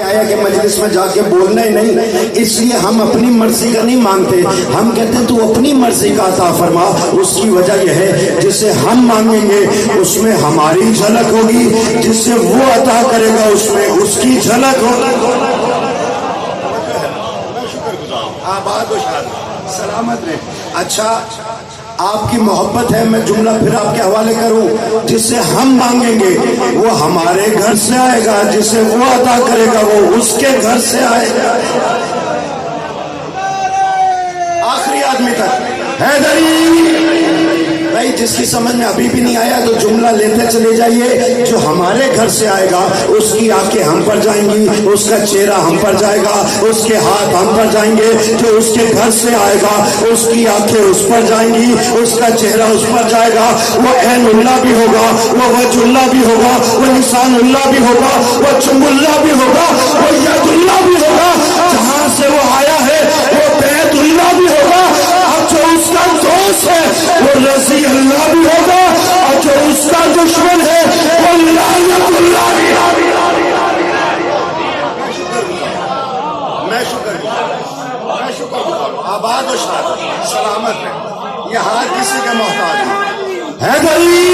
آیا کہ مجلس میں جا کے بولنا ہی نہیں، اس لیے ہم اپنی مرضی کا نہیں مانگتے، ہم کہتے ہیں تو اپنی مرضی کا عطا فرما۔ اس کی وجہ یہ ہے جسے ہم مانگیں گے اس میں ہماری جھلک ہوگی، جس سے وہ عطا کرے گا اس میں اس کی جھلک ہوگی۔ آباد و شاد سلامت رہے۔ اچھا آپ کی محبت ہے، میں جملہ پھر آپ کے حوالے کروں، جس سے ہم مانگیں گے وہ ہمارے گھر سے آئے گا، جسے وہ عطا کرے گا وہ اس کے گھر سے آئے گا۔ آخری آدمی تک حیدری بھائی، جس کی سمجھ میں ابھی بھی نہیں آیا تو جملہ لیتے چلے جائیے۔ جو ہمارے گھر سے آئے گا اس کی آنکھیں ہم پر جائیں گی، اس کا چہرہ ہم پر جائے گا، اس کے ہاتھ ہم پر جائیں گے۔ جو اس کے گھر سے آئے گا اس کی آنکھیں اس پر جائیں گی، اس کا چہرہ اس پر جائے گا۔ وہ عین اللہ بھی ہوگا، وہ وجہ اللہ بھی ہوگا، وہ لسان اللہ بھی ہوگا، وہ چنب اللہ بھی ہوگا، وہ ید اللہ بھی ہوگا۔ جہاں سے وہ آیا ہے وہ بیت اللہ بھی ہوگا، اور جو اس کا دوست ہے وہ رضی اللہ بھی ہوگا، اور جو اس کا دشمن ہے وہ لعنت اللہ بھی ہوگا۔ میں شکر گزار آباد و شاد سلامت ہے۔ یہ ہاتھ کسی کے محتاج ہے۔ حیدری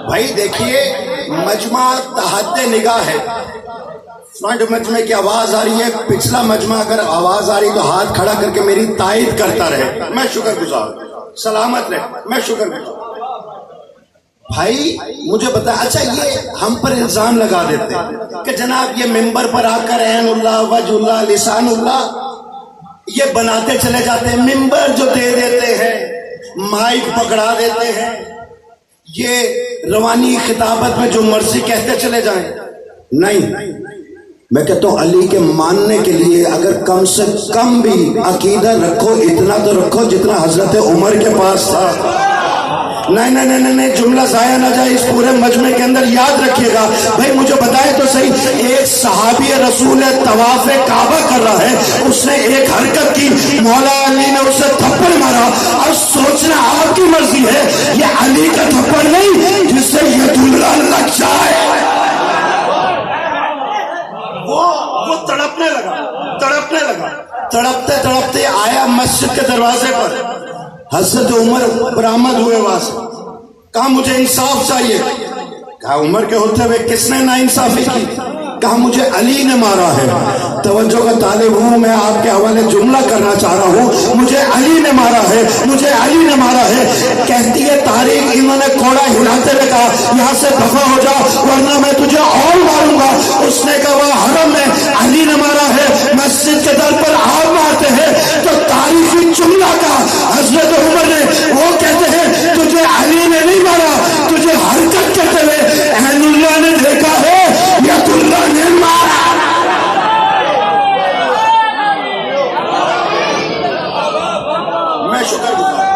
بھائی دیکھیے، مجمع تحت نگاہ ہے، فرنٹ مجمع کی آواز آ رہی ہے، پچھلا مجمع اگر آواز آ رہی تو ہاتھ کھڑا کر کے میری تائید کرتا رہے۔ میں شکر گزار سلامت رہے، میں شکر گزار۔ بھائی مجھے بتا، اچھا یہ ہم پر الزام لگا دیتے ہیں کہ جناب یہ ممبر پر آ کر عین اللہ، وجہ اللہ، لسان اللہ یہ بناتے چلے جاتے ہیں، ممبر جو دے دیتے ہیں، مائک پکڑا دیتے ہیں، یہ روانی خطابت میں جو مرضی کہتے چلے جائیں۔ نہیں، میں کہتا ہوں علی کے ماننے کے لیے اگر کم سے کم بھی عقیدہ رکھو، اتنا تو رکھو جتنا حضرت عمر کے پاس تھا۔ نہیں، جملہ ضائع نہ جائے اس پورے مجمع کے اندر، یاد رکھیے گا۔ بھائی مجھے بتائے تو صحیح، ایک صحابی رسول طواف کعبہ کر رہا ہے، اس نے ایک حرکت کی، مولا علی نے اسے تھپڑ مارا، اور سوچنا آپ کی مرضی ہے یہ علی کا تھپڑ نہیں جس سے ید اللہ لگ جائے۔ وہ تڑپتے تڑپتے آیا مسجد کے دروازے پر، حضرت عمر برآمد ہوئے وہاں سے، کہا مجھے انصاف چاہیے۔ کہا عمر کے ہوتے ہوئے کس نے نا انصافی کی؟ کہا مجھے علی نے مارا ہے۔ توجہ کا طالب ہوں، میں آپ کے حوالے جملہ کرنا چاہ رہا ہوں، مجھے علی نے مارا ہے، مجھے علی نے مارا ہے۔ کہتی ہے تاریخ، انہوں نے کوڑا ہلاتے ہوئے کہا یہاں سے دفع ہو جا ورنہ میں تجھے اور ماروں گا۔ اس نے کہا وہ حرم میں علی نے مارا ہے، مسجد کے در پر آپ مارتے ہیں۔ تو تاریخی جملہ کا حضرت عمر نے، وہ کہتے ہیں تجھے علی نے نہیں مارا، تجھے حرکت کرتے ہوئے عین اللہ نے دیکھا ہے، ید اللہ نے مارا۔ میں شکر گزار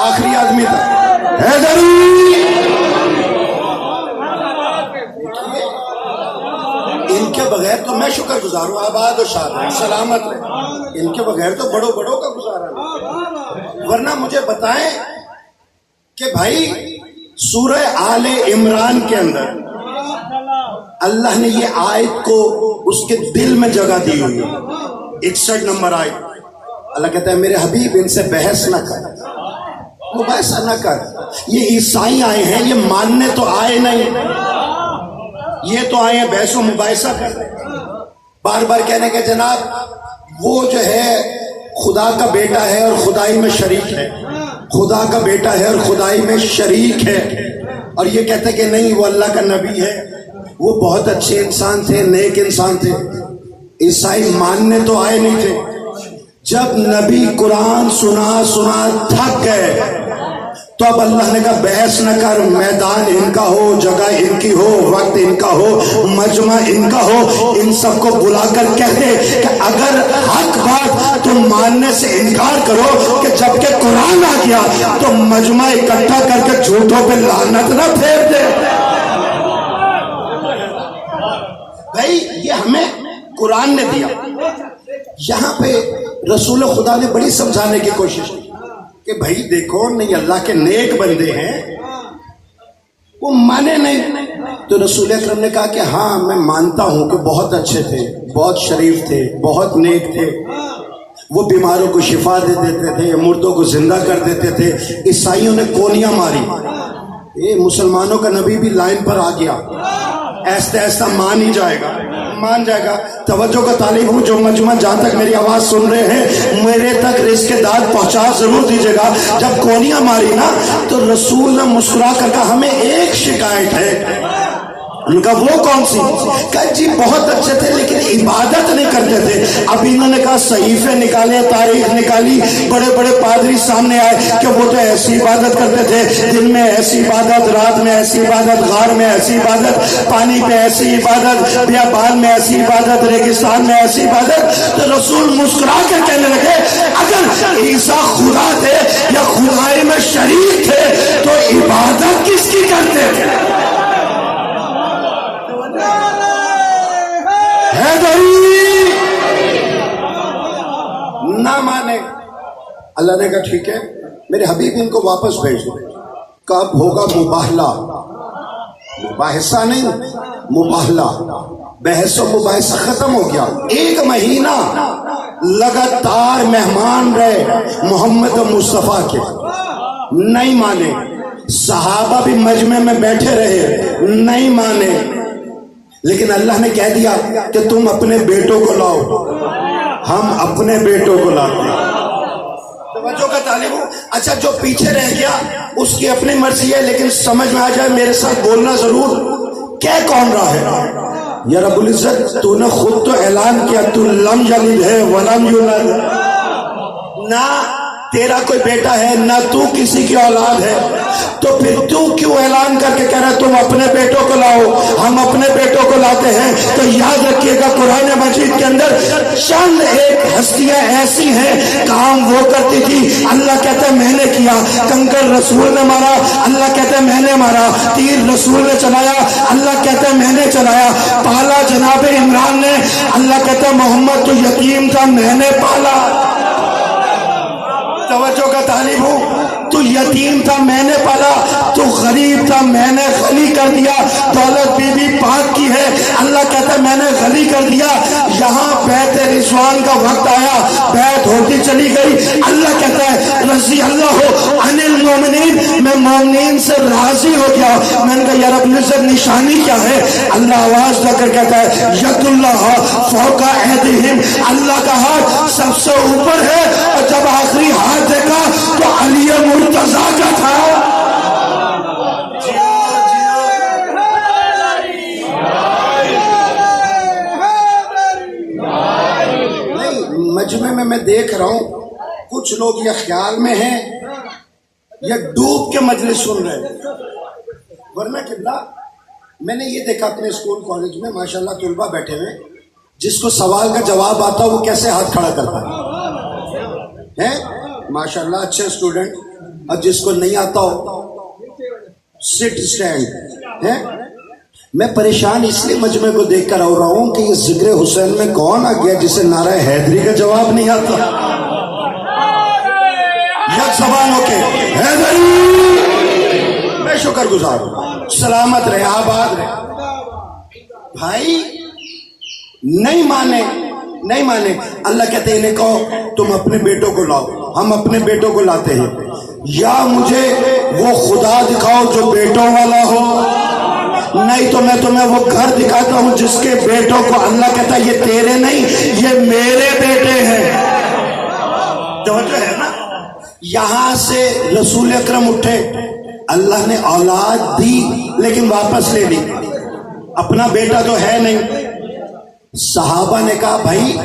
آخری آدمی تھا حیدری۔ ان کے بغیر تو میں شکر گزار ہوں، آباد و شاد سلامت رہے، ان کے بغیر تو بڑوں کا گزارا نہیں۔ ورنہ مجھے بتائیں کہ بھائی سورہ آل عمران کے اندر اللہ نے یہ آیت کو اس کے دل میں جگہ دی ہوئی ہے، 61 نمبر آیت۔ اللہ کہتا ہے میرے حبیب ان سے بحث نہ کر، مباحثہ نہ کر۔ یہ عیسائی آئے ہیں، یہ ماننے تو آئے نہیں، یہ تو آئے ہیں بحث و مباحثہ کر، بار بار کہنے کہ جناب وہ جو ہے خدا کا بیٹا ہے اور خدائی میں شریک ہے، خدا کا بیٹا ہے اور خدائی میں شریک ہے، اور یہ کہتے کہ نہیں وہ اللہ کا نبی ہے، وہ بہت اچھے انسان تھے، نیک انسان تھے۔ عیسائی ماننے تو آئے نہیں تھے۔ جب نبی قرآن سنا تھک گئے تو اب اللہ نے کہا بحث نہ کر، میدان ان کا ہو، جگہ ان کی ہو، وقت ان کا ہو، مجمع ان کا ہو، ان سب کو بلا کر کہتے کہ اگر حق بات تم ماننے سے انکار کرو کہ جب کہ قرآن آ گیا تو مجمع اکٹھا کر کے جھوٹوں پہ لعنت نہ پھیر دے۔ بھائی یہ ہمیں قرآن نے دیا، یہاں پہ رسول خدا نے بڑی سمجھانے کی کوشش کی کہ بھائی دیکھو نہیں اللہ کے نیک بندے ہیں، وہ مانے نہیں. تو رسول اکرم نے کہا کہ ہاں میں مانتا ہوں کہ بہت اچھے تھے، بہت شریف تھے، بہت نیک تھے، وہ بیماروں کو شفا دے دیتے تھے، مردوں کو زندہ کر دیتے تھے. عیسائیوں نے کونیاں ماری، یہ مسلمانوں کا نبی بھی لائن پر آ گیا، ایسا ایسا مان ہی جائے گا، مان جائے گا. توجہ کا طالب ہوں جو مجمع جہاں تک میری آواز سن رہے ہیں، میرے تک رزق داد پہنچا ضرور دیجیے گا. جب کونیاں ماری نا تو رسول نے مسکرا کر کہا ہمیں ایک شکایت ہے. ان کا وہ کون سی؟ کہا جی بہت اچھے تھے لیکن عبادت نہیں کرتے تھے. اب انہوں نے کہا صحیفے نکالے، تاریخ نکالی، بڑے بڑے پادری سامنے آئے کہ وہ تو ایسی عبادت کرتے تھے، دن میں ایسی عبادت، رات میں ایسی عبادت، غار میں ایسی عبادت، پانی پہ ایسی عبادت، بیابان میں ایسی عبادت، ریگستان میں ایسی عبادت. تو رسول مسکرا کر کہنے لگے اگر عیسیٰ خدا تھے یا خدائی میں شریک تھے تو عبادت کس کی کرتے تھے؟ نہ مانے. اللہ نے کہا ٹھیک ہے میرے حبیب ان کو واپس بھیج دو. کب ہوگا مباہلہ، مباحثہ نہیں، مباہلہ. بحث و مباحثہ ختم ہو گیا. 1 مہینہ لگاتار مہمان رہے محمد مصطفیٰ کے، نہیں مانے. صحابہ بھی مجمع میں بیٹھے رہے، نہیں مانے. لیکن اللہ نے کہہ دیا کہ تم اپنے بیٹوں کو لاؤ. ہم اپنے بیٹوں کو لاتے ہیں. توجہ کا طالب ہوں. اچھا جو پیچھے رہ گیا اس کی اپنی مرضی ہے، لیکن سمجھ میں آ جائے میرے ساتھ بولنا ضرور. کہہ کون رہا ہے؟ یا رب العزت تو نے خود تو اعلان کیا تو لم یلد ہے ولم یولد. نہ تیرا کوئی بیٹا ہے نہ تو کسی کی اولاد ہے، تو پھر تو کیوں اعلان کر کے کہہ رہا تم اپنے بیٹوں کو لاؤ؟ ہم اپنے بیٹوں کو لاتے ہیں. تو یاد رکھیے گا قرآن مجید کے اندر چند ایک ہستیاں ایسی ہیں کام وہ کرتی تھی، اللہ کہتا ہے میں نے کیا. کنکر رسول نے مارا، اللہ کہتا ہے میں نے مارا. تیر رسول نے چلایا، اللہ کہتا ہے میں نے چلایا. پالا جناب عمران نے، اللہ کہتا ہے محمد تو یتیم تھا میں نے پالا. توجہ کا طالب ہوں. تو یتیم تھا میں نے پالا، تو غریب تھا میں نے غنی کر دیا. دولت بی بی پاک کی ہے، اللہ کہتا ہے میں نے غنی کر دیا. یہاں بیعت رضوان کا وقت آیا، بیعت ہوتی چلی گئی. اللہ کہتا ہے رضی اللہ عن المومنین، میں مومنین سے راضی ہو گیا. میں نے کہا یا رب العزت نشانی کیا ہے؟ اللہ آواز دے کر کہتا ہے ید اللہ فوق ایدیہم، اللہ کا ہاتھ سب سے اوپر ہے. اور جب آخری ہاتھ دیکھا تو علی مرتضیٰ کا تھا. مجمع میں دیکھ رہا ہوں کچھ لوگ یا خیال میں ہیں یا ڈوب کے مجلس سن رہے ہیں. ورنہ قبلہ میں نے یہ دیکھا اپنے اسکول کالج میں ماشاءاللہ طلبہ بیٹھے ہوئے، جس کو سوال کا جواب آتا وہ کیسے ہاتھ کھڑا کرتا ہے ماشاءاللہ اچھے اسٹوڈنٹ. اور جس کو نہیں آتا ہو سٹ اسٹینڈ ہے. میں پریشان اس لیے مجمع کو دیکھ کر ہو رہا ہوں کہ یہ ذکر حسین میں کون آ گیا جسے نعرہ حیدری کا جواب نہیں آتا. یک زبان ہو کے حیدری، میں شکر گزار ہوں. سلامت رہے، آباد رہے. بھائی نہیں مانے، نہیں مانے. اللہ کہتے ہیں انہیں کہو تم اپنے بیٹوں کو لاؤ. ہم اپنے بیٹوں کو لاتے ہیں. یا مجھے وہ خدا دکھاؤ جو بیٹوں والا ہو، نہیں تو میں تمہیں وہ گھر دکھاتا ہوں جس کے بیٹوں کو اللہ کہتا ہے یہ تیرے نہیں یہ میرے بیٹے ہیں. توجہ ہے نا. یہاں سے رسول اکرم اٹھے، اللہ نے اولاد دی لیکن واپس لے لی. اپنا بیٹا تو ہے نہیں. صحابہ نے کہا بھائی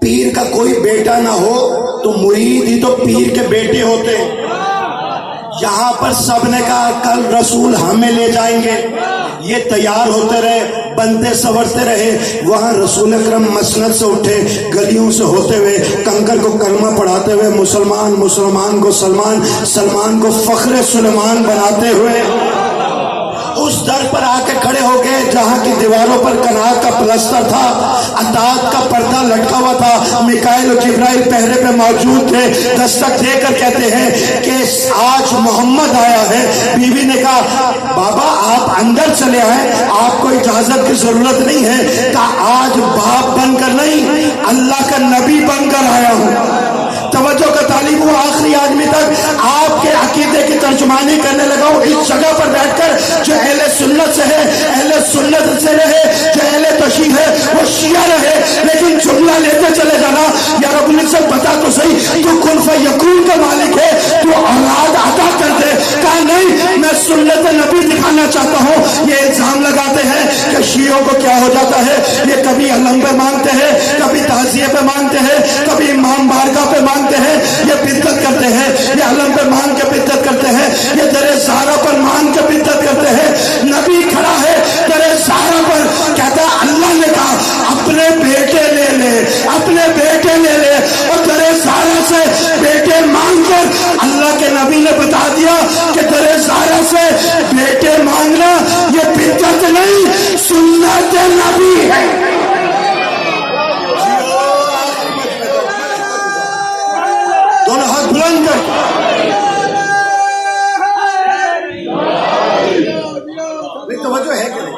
پیر کا کوئی بیٹا نہ ہو تو مرید ہی تو پیر کے بیٹے ہوتے. یہاں پر سب نے کہا کل رسول ہمیں لے جائیں گے. یہ تیار ہوتے رہے، بنتے سورتے رہے. وہاں رسول اکرم مسند سے اٹھے، گلیوں سے ہوتے ہوئے کنکر کو کلمہ پڑھاتے ہوئے، مسلمان مسلمان کو سلمان، سلمان کو فخر سلیمان بناتے ہوئے اس در پر آ کے کھڑے ہو گئے جہاں کی دیواروں پر کنات کا پلستر تھا، عطاعت کا پردہ لٹکا ہوا تھا، میکائیل و جبرائیل پہرے پہ موجود تھے، دستک دے کر کہتے ہیں کہ آج محمد آیا ہے۔ بیوی نے کہا بابا آپ اندر چلے آئے، آپ کو اجازت کی ضرورت نہیں ہے۔ کہا آج باپ بن کر نہیں، اللہ کا نبی بن کر آیا ہوں۔ توجہ کا طالب ہوں، آخری آدمی تک آپ کے عقیدے کی ترجمانی کرنے لگا ہوں اس جگہ پر بیٹھ کر۔ جو اہل سنت سے ہے اہل سنت سے رہے، جو اہل تشیع ہے وہ شیعہ رہے، لیکن جملہ لیتے چلے جانا یا رب العزت بتا تو صحیح تو کن فیکون کا مالک ہے، تو اولاد عطا کر دے۔ کہا نہیں، میں سنت نبی دکھانا چاہتا ہوں۔ یہ الزام لگاتے ہیں کہ شیعوں کو کیا ہو جاتا ہے، یہ کبھی علم پہ مانگتے ہیں، کبھی تعزیے پہ مانگتے ہیں، کبھی امام بارگاہ پہ مانگتے ہیں، یہ بدعت کرتے ہیں، یہ علم پہ مانگ کے بدعت کرتے ہیں، یہ در زہرا پر مانگ کے بدعت کرتے ہیں۔ نبی کھڑا ہے در زہرا پر، کہتا ہے اللہ نے کہا اپنے بیٹے لے لے، اپنے بیٹے لے لے، اور در زہرا سے بیٹے مانگ کر اللہ کے نبی نے بتا دیا کہ در زہرا سے بیٹے مانگنا یہ بدعت نہیں، سنت نبی ہے۔ دونوں ہاتھ بلند کر توجہ ہے کہ نہیں؟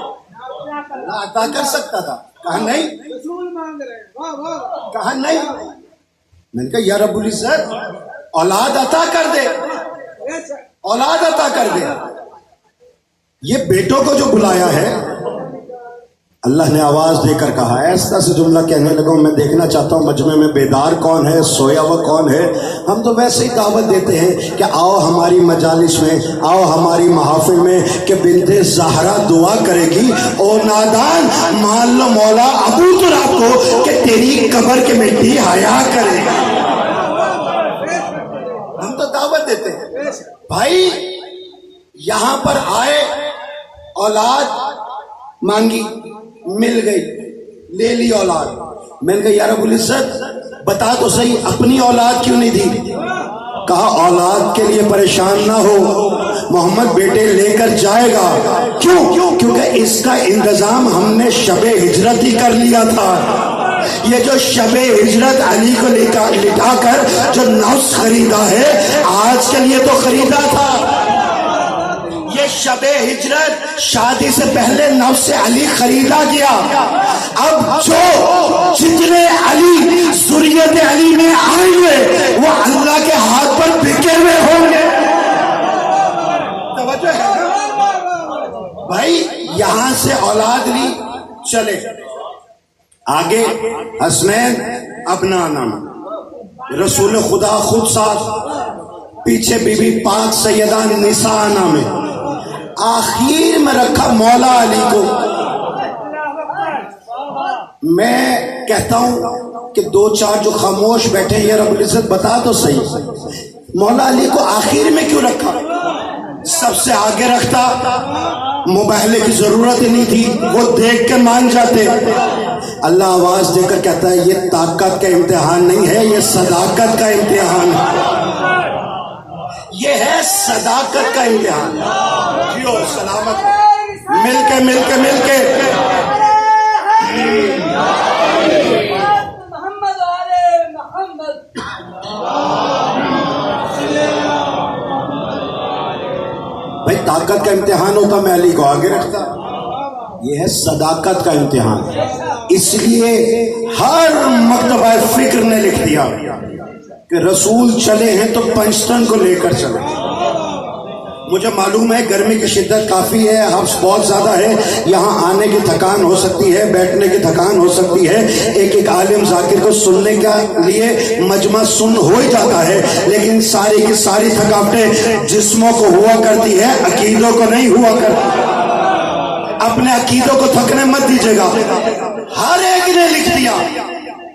اللہ عطا کر سکتا تھا، کہا نہیں، کہا نہیں۔ میں نے کہا یا رب العزت اولاد عطا کر دے، اولاد عطا کر دے۔ یہ بیٹوں کو جو بلایا ہے اللہ نے آواز دے کر کہا، ایسا سے جملہ کہنے لگا ہوں میں دیکھنا چاہتا ہوں مجمع میں بیدار کون ہے، سویا ہوا کون ہے۔ ہم تو ویسے ہی دعوت دیتے ہیں کہ آؤ ہماری مجالس میں، آؤ ہماری محافل میں، کہ بنت زہرا دعا کرے گی، اور نادان مان لو مولا ابو تراب کو کہ تیری قبر کے مٹی حیا کرے گا۔ ہم تو دعوت دیتے ہیں بھائی، یہاں پر آئے اولاد مانگی، مل گئی، لے لی اولاد۔ میں نے کہا یا رب العزت بتا تو صحیح اپنی اولاد کیوں نہیں دی؟ کہا اولاد کے لیے پریشان نہ ہو، محمد بیٹے لے کر جائے گا۔ کیوں؟ کیونکہ اس کا انتظام ہم نے شب ہجرت ہی کر لیا تھا۔ یہ جو شب ہجرت علی کو لٹا کر جو نفس خریدا ہے آج کے لیے تو خریدا تھا۔ یہ شب ہجرت شادی سے پہلے نفس علی خریدا گیا۔ اب جو جتنے علی ذریت علی میں آئیں گے وہ اللہ کے ہاتھ پر بکے ہوئے ہوں گے۔ توجہ ہے بھائی، یہاں سے اولاد لی، چلے آگے حسنین اپنا نام، رسول خدا خود ساتھ، پیچھے بی بی پاک سیدہ نساء نام ہے، آخر میں رکھا مولا علی کو۔ میں کہتا ہوں کہ دو چار جو خاموش بیٹھے ہیں، یا رب العزت بتا تو صحیح مولا علی کو آخر میں کیوں رکھا؟ سب سے آگے رکھتا مباہلے کی ضرورت ہی نہیں تھی، وہ دیکھ کے مان جاتے۔ اللہ آواز دے کر کہتا ہے یہ طاقت کا امتحان نہیں ہے، یہ صداقت کا امتحان ہے، یہ ہے صداقت کا امتحان۔ جیو سلامت، مل کے مل کے مل کے محمد آلے محمد۔ بھائی طاقت کا امتحان ہوتا میں علی کو آگے رکھتا، یہ ہے صداقت کا امتحان۔ اس لیے ہر مکتبہ فکر نے لکھ دیا کہ رسول چلے ہیں تو پنجتن کو لے کر چلے۔ مجھے معلوم ہے گرمی کی شدت کافی ہے، حبس بہت زیادہ ہے، یہاں آنے کی تھکان ہو سکتی ہے، بیٹھنے کی تھکان ہو سکتی ہے، ایک ایک عالم ذاکر کو سننے کے لیے مجمع سن ہو ہی جاتا ہے، لیکن ساری کی ساری تھکاوٹیں جسموں کو ہوا کرتی ہے، عقیدوں کو نہیں ہوا کرتی۔ اپنے عقیدوں کو تھکنے مت دیجیے گا۔ ہر ایک نے لکھ دیا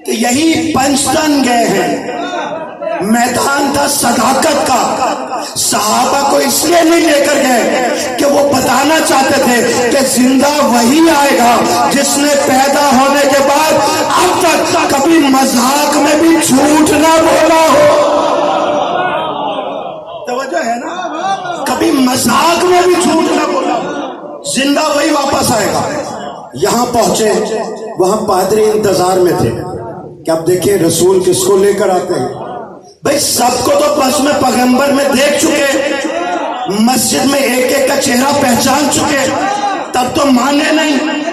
کہ یہی پنجتن گئے ہیں، میدان تھا صداقت کا۔ صحابہ کو اس لیے نہیں لے کر گئے کہ وہ بتانا چاہتے تھے کہ زندہ وہی آئے گا جس نے پیدا ہونے کے بعد اب تک کبھی مذاق میں بھی جھوٹ نہ بولا ہو۔ توجہ ہے نا، کبھی مذاق میں بھی جھوٹ نہ بولا ہو۔ زندہ وہی واپس آئے گا. یہاں پہنچے, وہاں پادری انتظار میں تھے کہ اب دیکھیں رسول کس کو لے کر آتے ہیں. بھئی سب کو تو بس میں پیغمبر میں دیکھ چکے, مسجد میں ایک ایک کا چہرہ پہچان چکے, تب تو مانے نہیں.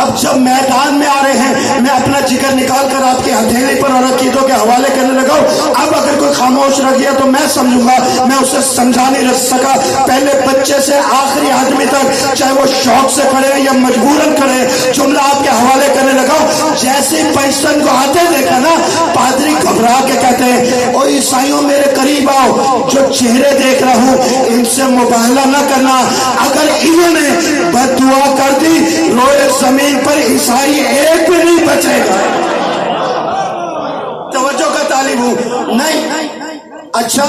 اب جب میدان میں آ رہے ہیں, میں اپنا جگر نکال کر آپ کی ہتھیلی پر اور عقیدوں کے حوالے کرنے لگا ہوں. اب اگر کوئی خاموش رہ گیا تو میں سمجھوں گا میں اسے سمجھا نہیں رکھ سکا. پہلے بچے سے آخری آدمی تک, چاہے وہ شوق سے کھڑے یا مجبوراً کھڑے, جملہ آپ کے حوالے کرنے لگا ہوں. جیسے پیسن کو آتے دیکھا نا, پادری گھبرا کے کہتے ہیں او عیسائیوں میرے قریب آؤ, جو چہرے دیکھ رہا ہوں ان سے مباہلہ نہ کرنا. اگر انہوں نے بد دعا کر دی, روئے زمین پر عیسائی ایک بھی نہیں بچے گا. توجہ کا طالب ہوں. نہیں, اچھا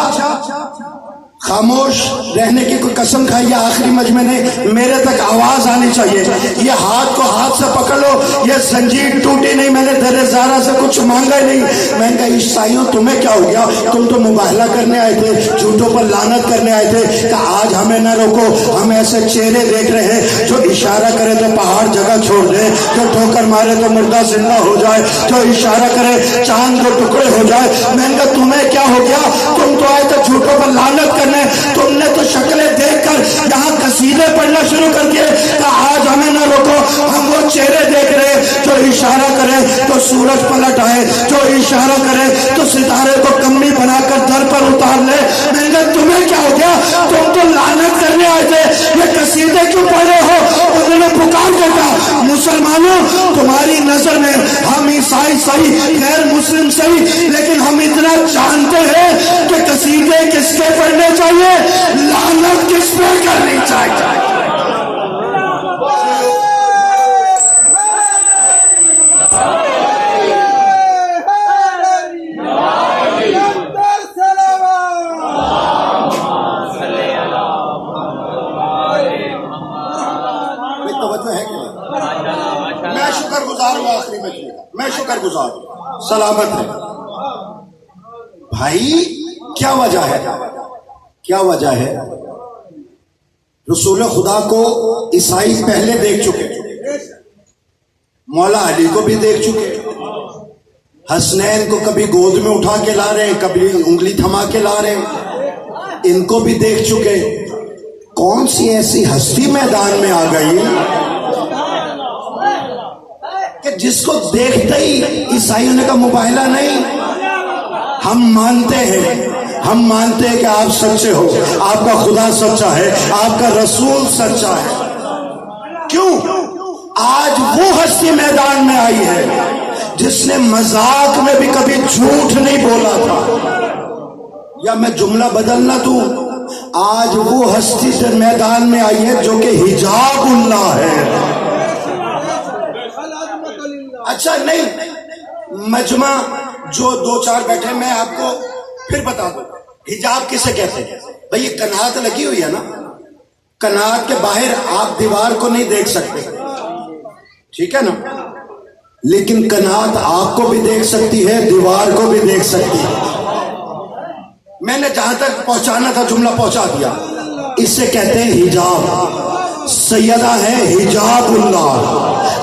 خاموش رہنے کی کوئی قسم کھائی ہے آخری مجمع نے, میرے تک آواز آنی چاہیے. یہ ہاتھ کو ہاتھ سے پکڑ لو, یہ زنجیر ٹوٹی نہیں, میں نے در زارہ سے کچھ مانگا ہی نہیں. میں نے کہا عیسائیوں تمہیں کیا ہو گیا, تم تو مباہلہ کرنے آئے تھے, جھوٹوں پر لعنت کرنے آئے تھے. کہ آج ہمیں نہ روکو, ہم ایسے چہرے دیکھ رہے ہیں جو اشارہ کرے تو پہاڑ جگہ چھوڑ دے, جو ٹھوکر مارے تو مردہ زندہ ہو جائے, جو اشارہ کرے چاند کے ٹکڑے ہو جائے. میں نے کہا تمہیں کیا ہو گیا, تم تو آئے تھے جھوٹوں پر لعنت کرنے, تم نے تو شکلیں دیکھ کر یہاں قصیدے پڑھنا شروع کر دیے. کہ آج ہمیں نہ روکو, ہم وہ چہرے دیکھ رہے جو اشارہ کرے تو سورج پلٹ آئے, جو اشارہ کرے تو ستارے کو کمری بنا کر در پر اتار لے. میں نے تمہیں کیا ہو گیا, تم تو لعنت کرنے آئے تھے, یہ قصیدے کیوں پڑھ رہے ہو. انہوں نے پکار کے کہا مسلمانوں تمہاری نظر میں ہم عیسائی صحیح, غیر مسلم صحیح, لیکن ہم اتنا جانتے ہیں کہ قصیدے کس کے پڑھنے چاہیے, لعنت کس پہ کرنی چاہیے. میں شکر گزار ہوں آخری مجمع کا, میں شکر گزار ہوں. سلامت ہے بھائی. کیا وجہ ہے, کیا وجہ ہے؟ رسول خدا کو عیسائی پہلے دیکھ چکے, مولا علی کو بھی دیکھ چکے, حسنین کو کبھی گود میں اٹھا کے لا رہے ہیں, کبھی انگلی تھما کے لا رہے ہیں, ان کو بھی دیکھ چکے. کون سی ایسی ہستی میدان میں آ گئی کہ جس کو دیکھتے ہی عیسائیوں نے کہا مباہلہ نہیں, ہم مانتے ہیں, ہم مانتے ہیں کہ آپ سچے ہو, آپ کا خدا سچا ہے, آپ کا رسول سچا ہے. کیوں؟ آج وہ ہستی میدان میں آئی ہے جس نے مذاق میں بھی کبھی جھوٹ نہیں بولا تھا. یا میں جملہ بدلنا دوں, آج وہ ہستی سے میدان میں آئی ہے جو کہ حجاب اللہ ہے. اچھا نہیں, مجمع جو دو چار بیٹھے, میں آپ کو پھر بتا دوں حجاب کسے کہتے ہیں. بھئی یہ کنات لگی ہوئی ہے نا, کنات کے باہر آپ دیوار کو نہیں دیکھ سکتے, ٹھیک ہے نا, لیکن کنات آپ کو بھی دیکھ سکتی ہے, دیوار کو بھی دیکھ سکتی ہے. میں نے جہاں تک پہنچانا تھا جملہ پہنچا دیا. اس سے کہتے ہیں حجاب. سیدہ ہے حجاب اللہ.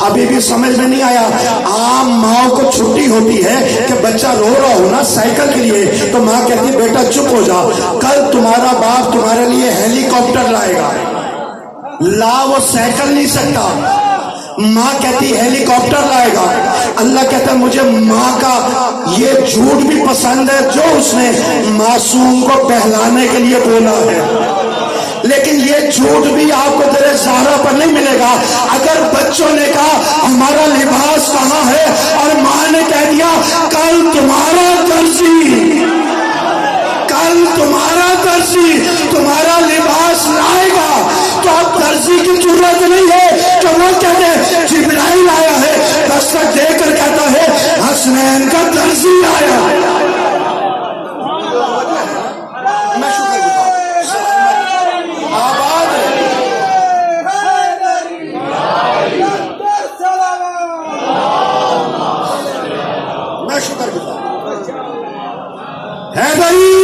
ابھی بھی سمجھ میں نہیں آیا. عام ماں کو چھٹی ہوتی ہے کہ بچہ رو رہا ہو نا سائیکل کے لیے, تو ماں کہتی بیٹا چپ ہو جا, کل تمہارا باپ تمہارے لیے ہیلی کاپٹر لائے گا. لا وہ سائیکل نہیں سکتا, ماں کہتی ہیلی کاپٹر لائے گا. اللہ کہتا ہے مجھے ماں کا یہ جھوٹ بھی پسند ہے جو اس نے معصوم کو بہلانے کے لیے بولا ہے, لیکن یہ جھوٹ بھی آپ کو در زہرا پر نہیں ملے گا. اگر بچوں نے کہا ہمارا لباس کہاں ہے اور ماں نے کہہ دیا کل تمہارا درزی, کل تمہارا درزی تمہارا لباس لائے گا, تو اب درزی کی ضرورت نہیں ہے کہ وہ کہتے جبرائیل آیا ہے, دستک دے کر کہتا ہے حسنین کا درزی آیا. میں شکر گزار آباد میں شکر گزار حیدری.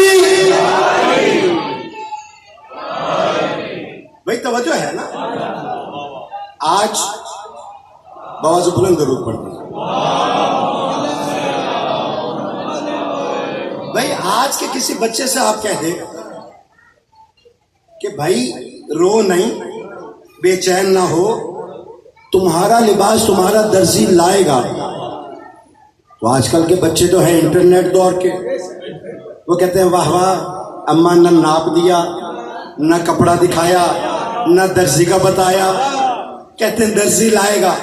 بھائی توجہ ہے نا, آج بواز بلند درود پڑھتے ہیں بھائی. آج کے کسی بچے سے آپ کہہ دیں کہ بھائی رو نہیں, بے چین نہ ہو, تمہارا لباس تمہارا درزی لائے گا. تو آج کل کے بچے تو ہیں انٹرنیٹ دور کے, وہ کہتے ہیں واہ واہ اماں نہ ناپ دیا, نہ کپڑا دکھایا, نہ درزی کا بتایا, کہتے ہیں درزی لائے گا.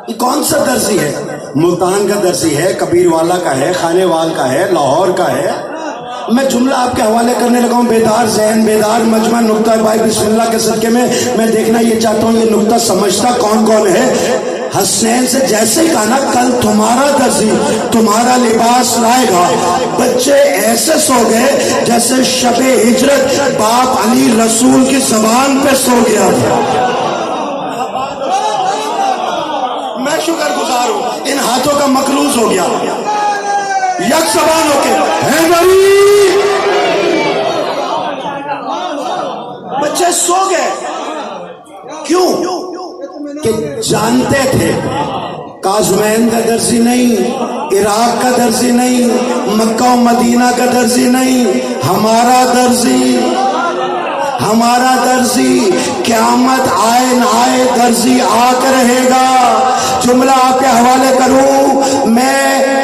یہ کون سا درزی ہے؟ ملتان کا درزی ہے, کبیر والا کا ہے, خانے وال کا ہے, لاہور کا ہے. میں جملہ آپ کے حوالے کرنے لگا ہوں, بیدار ذہن بیدار مجمع نقطہ بھائی بسم اللہ کے صدقے میں دیکھنا یہ چاہتا ہوں یہ نقطہ سمجھتا کون کون ہے. حسنین سے جیسے ہی کہا نا کل تمہارا درزی تمہارا لباس لائے گا, بچے ایسے سو گئے جیسے شب ہجرت باپ علی رسول کی زبان پہ سو گیا تھا. میں شکر گزار ہوں, ان ہاتھوں کا مقروض ہو گیا یک زبان ہو کے بچے سو گئے. کیوں؟ کہ جانتے تھے کاظمین کا درزی نہیں, عراق کا درزی نہیں, مکہ و مدینہ کا درزی نہیں, ہمارا درزی قیامت آئے نہ آئے درزی آ کر رہے گا. جملہ آپ کے حوالے کروں, میں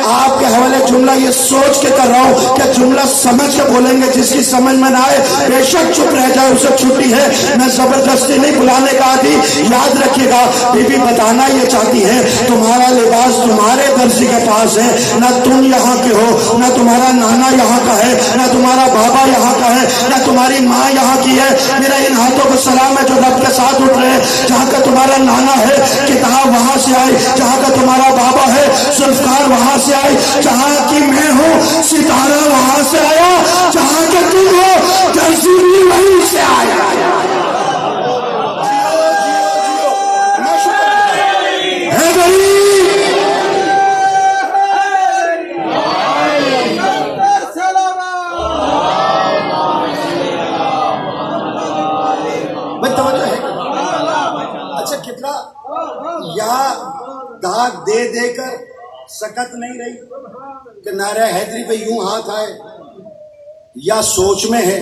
آپ کے حوالے جملہ یہ سوچ کے کر رہا ہوں کہ جملہ سمجھ کے بولیں گے, جس کی سمجھ میں نہ آئے بے شک چپ رہ جائے, اسے چھٹی ہے. میں زبردستی نہیں بلانے کا عادی. یاد رکھیے گا بی بی بتانا یہ چاہتی ہے تمہارا لباس تمہارے درزی کے پاس ہے, نہ تم یہاں کے ہو, نہ تمہارا نانا یہاں کا ہے, نہ تمہارا بابا یہاں کا ہے, نہ تمہاری ماں یہاں کی ہے. میرا ان ہاتھوں کو سلام ہے جو رب کے ساتھ اٹھ رہے ہیں. جہاں کا تمہارا نانا ہے کتاب وہاں سے آئی, جہاں کا تمہارا بابا ہے ذوالفقار وہاں سے آئی, جہاں کی میں ہوں ستارہ وہاں سے آیا, جہاں کے تم ہو درزی بھی وہیں سے آیا. اچھا کتنا یا داغ دے دے کر سکت نہیں رہی کہ نعرہ حیدری پہ یوں ہاتھ آئے, یا سوچ میں ہے.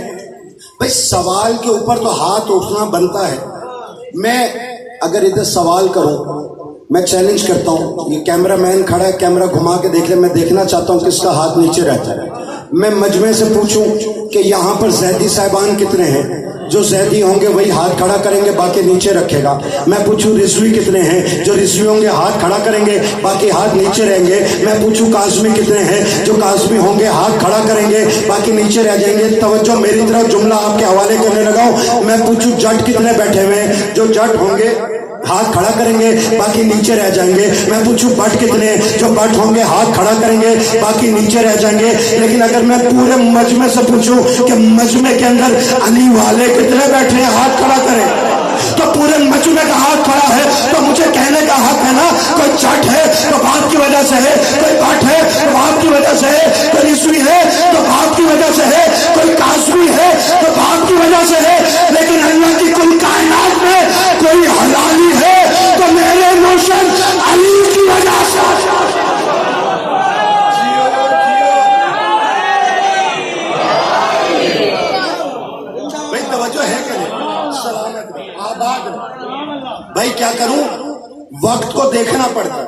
بھئی سوال کے اوپر تو ہاتھ اٹھنا بنتا ہے. میں اگر ادھر سوال کروں, میں چیلنج کرتا ہوں, یہ کیمرہ مین کھڑا ہے, کیمرہ گھما کے دیکھ لے, میں دیکھنا چاہتا ہوں کس کا ہاتھ نیچے رہتا ہے. میں مجمع سے پوچھوں کہ یہاں پر زیدی صاحبان کتنے ہیں, جو زیدی ہوں گے وہی ہاتھ کھڑا کریں گے, باقی نیچے رکھے گا. میں پوچھوں رضوی کتنے ہیں, جو رضوی ہوں گے ہاتھ کھڑا کریں گے, باقی ہاتھ نیچے رہیں گے. میں پوچھوں کاظمی کتنے ہیں, جو کاظمی ہوں گے ہاتھ کھڑا کریں گے, باقی نیچے رہ جائیں گے. توجہ میری طرف, جملہ آپ کے حوالے کرنے لگا ہوں. میں پوچھوں جٹ کتنے بیٹھے ہوئے ہیں, جو جٹ ہوں گے ہاتھ کھڑا کریں گے, باقی نیچے رہ جائیں گے. میں پوچھوں بٹ کتنے, جو بٹ ہوں گے ہاتھ کھڑا کریں گے, باقی نیچے رہ جائیں گے. لیکن اگر میں پورے مجمع سے پوچھوں کہ مجمع کے اندر علی والے کتنے بیٹھے ہیں, ہاتھ کھڑا کریں, تو پورے مجمع کا ہاتھ کھڑا ہے. تو مجھے کہنے کا حق ہے نا, کوئی جٹ ہے تو باپ کی وجہ سے ہے, کوئی بٹ ہے تو باپ کی وجہ سے ہے, کوئی رسوی ہے تو باپ کی وجہ سے ہے, کوئی کاظمی ہے تو باپ کی وجہ سے ہے. لیکن اللہ کی کل کائنات میں کوئی حلالی ہے تو میرے روشن علی کی وجہ سے. بھائی توجہ ہے کہ نہیں, سلامت آباد. بھائی کیا کروں, وقت کو دیکھنا پڑتا ہے.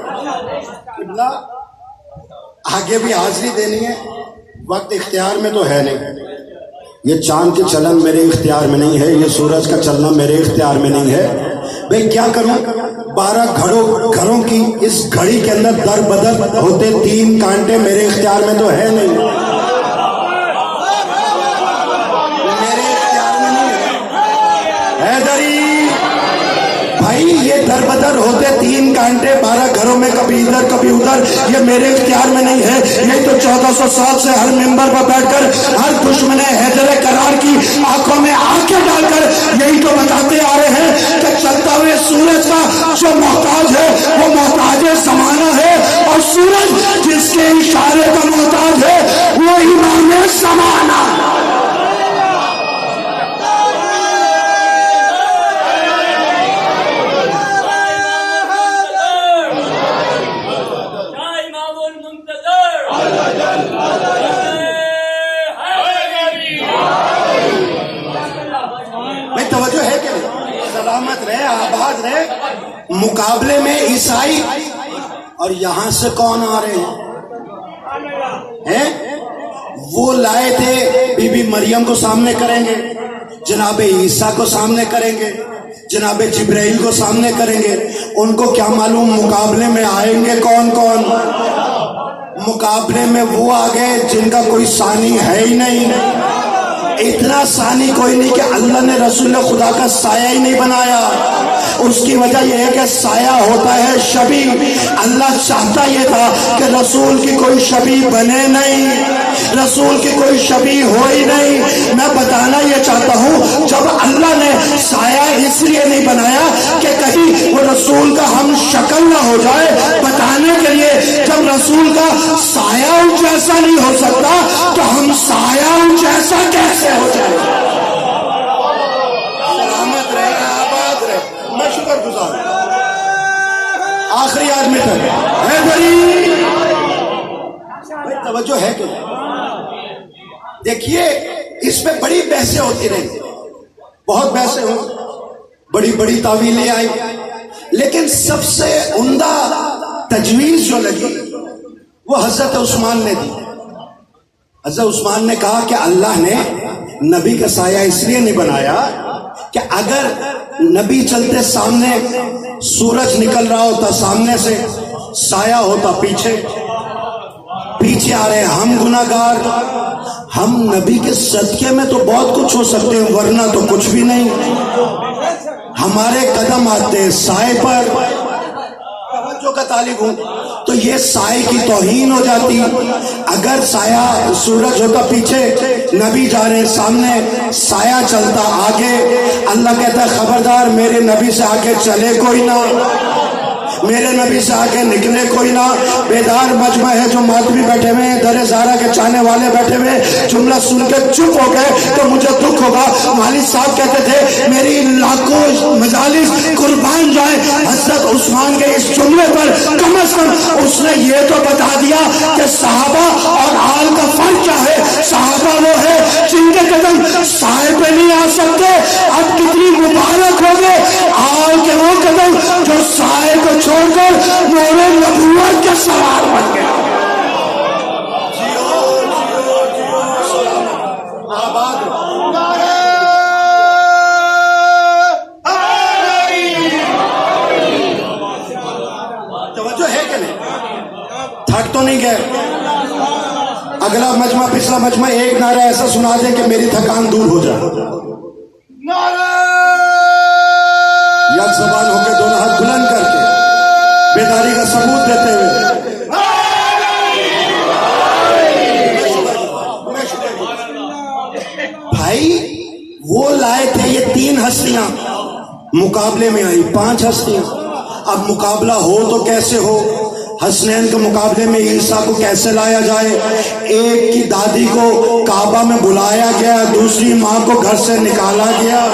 آگے بھی حاضری دینی ہے, وقت اختیار میں تو ہے نہیں. یہ چاند کی چلن میرے اختیار میں نہیں ہے, یہ سورج کا چلنا میرے اختیار میں نہیں ہے. بھئی کیا کروں, 12 گھروں کی اس گھڑی کے اندر در بدر ہوتے 3 کانٹے میرے اختیار میں تو ہے نہیں, میرے اختیار میں نہیں ہے. حیدری بھائی یہ در بدر ہوتے 3 کانٹے 12 گھروں میں, کبھی ادھر کبھی ادھر, یہ میرے اختیار میں نہیں ہے. یہی تو 1400 سال سے ہر ممبر پر بیٹھ کر ہر دشمن حیدر کرار کی آنکھوں میں آنکھیں ڈال کر یہی تو بتاتے آ رہے ہیں کہ چلتا ہوئے سورج کا جو محتاج ہے وہ محتاج زمانہ ہے, اور سورج جس کے اشارے کا محتاج ہے وہ امام زمانہ. مقابلے میں عیسائی، اور یہاں سے کون آ رہے ہیں؟ وہ لائے تھے بی بی مریم کو سامنے کریں گے، جناب عیسیٰ کو سامنے کریں گے، جناب جبرائیل کو سامنے کریں گے. ان کو کیا معلوم مقابلے میں آئیں گے کون کون؟ مقابلے میں وہ آ گئے جن کا کوئی ثانی ہے ہی نہیں. اتنا ثانی کوئی نہیں کہ اللہ نے رسول خدا کا سایہ ہی نہیں بنایا. اس کی وجہ یہ ہے کہ سایہ ہوتا ہے شبیہ. اللہ چاہتا یہ تھا کہ رسول کی کوئی شبیہ بنے نہیں، رسول کی کوئی شبیہ ہو ہی نہیں. میں بتانا یہ چاہتا ہوں، جب اللہ نے سایہ اس لیے نہیں بنایا کہ کہیں وہ رسول کا ہم شکل نہ ہو جائے، بتانے کے لیے جب رسول کا سایہ ان جیسا نہیں ہو سکتا تو ہم سایہ ان جیسا کیسے ہو جائے. سلامت رہے، آباد رہے. میں شکر گزار ہوں. آخری آدمی تک ہے بڑی توجہ ہے کہ دیکھیے، اس پہ بڑی بحثیں ہوتی رہی، بہت بحثیں ہوئی، بڑی بڑی تعویلیں آئی، لیکن سب سے عمدہ تجویز جو لگی وہ حضرت عثمان نے دی. حضرت عثمان نے کہا کہ اللہ نے نبی کا سایہ اس لیے نہیں بنایا کہ اگر نبی چلتے سامنے سورج نکل رہا ہوتا سامنے سے، سایہ ہوتا پیچھے، پیچھے آ رہے ہم گناہگار، ہم نبی کے صدقے میں تو بہت کچھ ہو سکتے ہیں، ورنہ تو کچھ بھی نہیں. ہمارے قدم آتے سائے پر، توجہ کا طالب ہوں، تو یہ سائے کی توہین ہو جاتی. اگر سایہ سورج ہوتا پیچھے، نبی جا رہے سامنے، سایہ چلتا آگے، اللہ کہتا ہے خبردار میرے نبی سے آگے چلے کوئی نہ، میرے نبی سے آگے نکلے کوئی نہ. بیدار مجمع ہے جو ماتمی بیٹھے ہوئے ہیں، در زارہ کے چاہنے والے بیٹھے ہوئے، جملہ سن کے چپ ہو گئے تو مجھے دکھ ہوگا. والد صاحب کہتے تھے میری لاکھوں مجالس قربان جائیں حضرت عثمان کے اس جملے پر، کم از کم اس نے یہ تو بتا دیا کہ صحابہ اور آل کا فرق کیا ہے. صحابہ وہ ہے جن کے قدم سائے پہ نہیں آ سکتے، اب کتنی مبارک ہو گئے آل کے وہ قدم جو سائے کو چھوڑ کر نور نبوت کے سوار بن گیا. توجہ ہے کہ نہیں؟ تھک تو نہیں گئے؟ اگلا مجمع پچھلا مجمع ایک نعرہ ایسا سنا دیں کہ میری تھکان دور ہو جائے. یک زبان ہو کے دونوں ہاتھ بلند کر کے بیداری کا ثبوت دیتے ہوئے بھائی وہ لائے تھے یہ 3 ہستیاں، مقابلے میں آئی 5 ہستیاں. اب مقابلہ ہو تو کیسے ہو؟ حسنین کے مقابلے میں عیسیٰ کو کیسے لایا جائے؟ ایک کی دادی کو کعبہ میں بلایا گیا، دوسری ماں کو گھر سے نکالا گیا.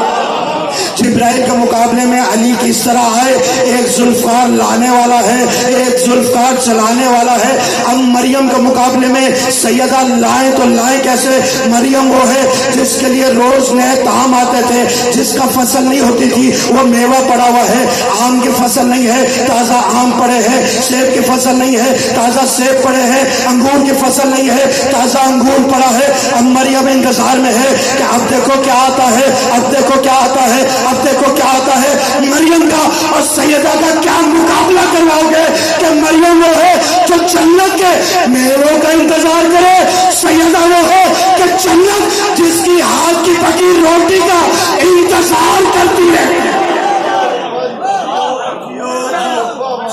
جبرائیل کے مقابلے میں علی کس طرح آئے؟ ایک ذوالفقار لانے والا ہے، ایک ذوالفقار چلانے والا ہے. اب مریم کے مقابلے میں سیدہ لائیں تو لائیں کیسے؟ مریم وہ ہے جس کے لیے روز نئے طعام آتے تھے، جس کا فصل نہیں ہوتی تھی وہ میوہ پڑا ہوا ہے. آم کی فصل نہیں ہے، تازہ آم پڑے ہیں. سیب کی فصل نہیں ہے، تازہ سیب پڑے ہیں. انگور کی فصل نہیں ہے، تازہ انگور پڑا ہے. اب مریم انتظار میں ہے کہ اب دیکھو کیا آتا ہے، اب دیکھو کیا آتا ہے، اب دیکھو کیا آتا ہے. مریم کا اور سیدہ کا کیا مقابلہ کرواؤ گے کہ مریم وہ ہے جو جنت کے میووں کا انتظار کرے، سیدہ وہ ہے کہ جنت جس کی ہاتھ کی پکی روٹی کا انتظار کرتی ہے.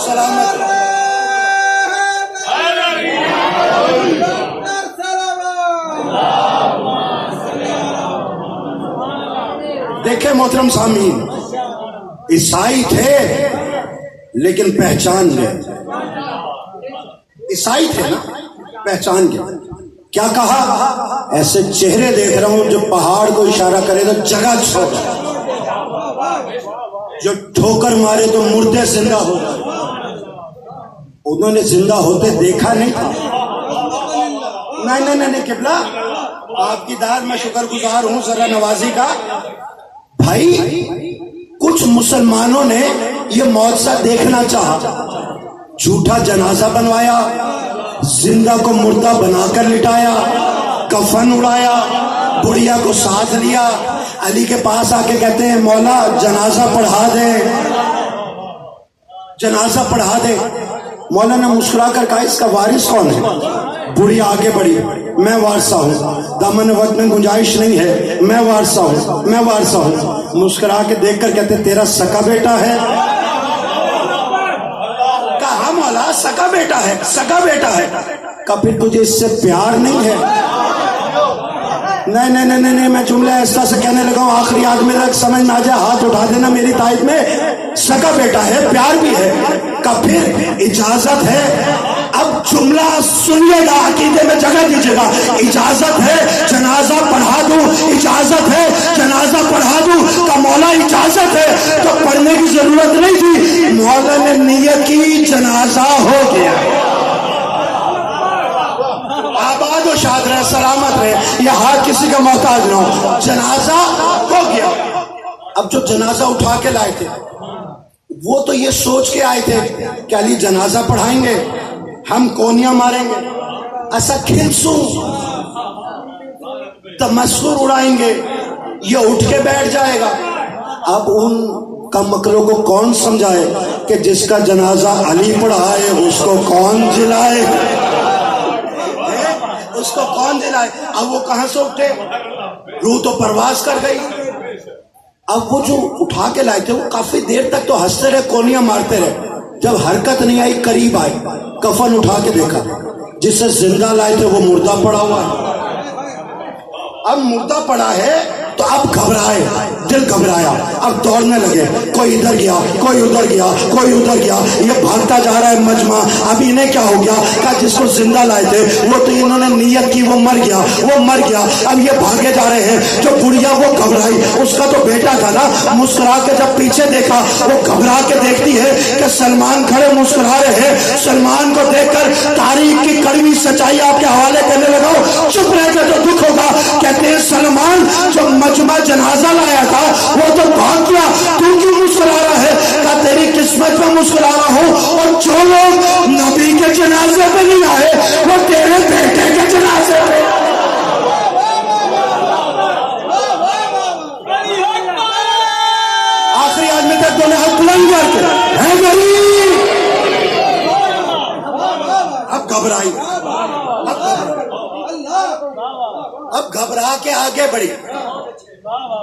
سلامت دیکھیں محترم سامعین، عیسائی تھے لیکن پہچان گئے. عیسائی تھے نا، پہچان گئے. کیا کہا؟ ایسے چہرے دیکھ رہا ہوں جو پہاڑ کو اشارہ کرے تو جگہ چھوڑ، جو ٹھوکر مارے تو مردے زندہ ہو جائے. انہوں نے زندہ ہوتے دیکھا نہیں تھا. نہیں قبلہ، آپ کی داد میں شکر گزار ہوں ذرا نوازی کا. بھائی کچھ مسلمانوں نے یہ معجزہ دیکھنا چاہا، جھوٹا جنازہ بنوایا، زندہ کو مردہ بنا کر لٹایا، کفن اڑایا، بڑھیا کو ساتھ لیا، علی کے پاس آ کے کہتے ہیں مولا جنازہ پڑھا دے، جنازہ پڑھا دے۔ مولا نے مسکرا کر کہا اس کا وارث کون ہے؟ بڑھیا آگے بڑھی، میں وارثہ ہوں، دامن وقت میں گنجائش نہیں ہے، میں وارثہ ہوں، میں وارثہ ہوں۔ مسکرا کے دیکھ کر کہتے تیرا سکا بیٹا ہے؟ کہا مولا سکا بیٹا ہے، سکا بیٹا ہے۔ کہا پھر تجھے اس سے پیار نہیں ہے؟ نہیں نہیں نہیں نہیں، میں جملہ ایسا سے کہنے لگا ہوں آخری آدمی تک سمجھ نہ آ جائے، ہاتھ اٹھا دینا میری تائید میں، سکا بیٹا ہے، پیار بھی ہے۔ کہ پھر اجازت ہے؟ اب جملہ سنیے گا، عقیدے میں جگہ دیجیے گا، اجازت ہے جنازہ پڑھا دوں؟ اجازت ہے جنازہ پڑھا دوں؟ کہ مولا اجازت ہے، تو پڑھنے کی ضرورت نہیں تھی، مولا نے نیت کی جنازہ ہو گیا۔ آباد و شاد رہے، سلامت رہے، یہ ہاتھ کسی کا محتاج نہ ہو، جنازہ ہو گیا۔ اب جو جنازہ اٹھا کے لائے تھے وہ تو یہ سوچ کے آئے تھے کہ علی جنازہ پڑھائیں گے، ہم کونیاں ماریں گے، ایسا کھلسوں تمسخر اڑائیں گے، یہ اٹھ کے بیٹھ جائے گا۔ اب ان کمکروں کو کون سمجھائے کہ جس کا جنازہ علی پڑھائے اس کو کون جلائے، اس کو کون دلائے؟ اب وہ کہاں سے اٹھے؟ روح تو پرواز کر گئی۔ اب وہ جو اٹھا کے لائے تھے وہ کافی دیر تک تو ہنستے رہے، کونیاں مارتے رہے، جب حرکت نہیں آئی قریب آئے، کفن اٹھا کے دیکھا، جس سے زندہ لائے تھے وہ مردہ پڑا ہوا ہے۔ اب مردہ پڑا ہے تو اب گھبرائے، دل گھبرایا، اب دوڑنے لگے، کوئی ادھر گیا، کوئی ادھر گیا، کوئی ادھر گیا، یہ بھاگتا جا رہا ہے مجمع۔ اب انہیں کیا ہو گیا کہ جس کو زندہ لائے تھے وہ تو انہوں نے نیت کی، وہ مر گیا، وہ مر گیا۔ اب یہ بھاگے جا رہے ہیں، جو بڑھیا وہ گھبرائی، اس کا تو بیٹا تھا نا، مسکرا کے جب پیچھے دیکھا وہ گھبرا کے دیکھتی ہے کہ سلمان کھڑے مسکرا رہے ہیں۔ سلمان کو دیکھ کر تاریخ کی کڑوی سچائی آپ کے حوالے کرنے لگا، چپ رہ کے تو دکھ ہوگا۔ کہتے ہیں سلمان جو مجمع جنازہ لایا تھا وہ تو بھاگ گیا، تو کیوں مسکرا رہا ہے؟ کہ تیری قسمت میں مسکرا رہا ہوں، اور جو لوگ نبی کے جنازے پہ نہیں آئے وہ تیرے بیٹے کے جنازے پہ۔ آخری آدمی تک دونوں ہاتھ بلند کر کے ہے غریب۔ اب گھبرائی، اب گھبرا کے آگے بڑھی،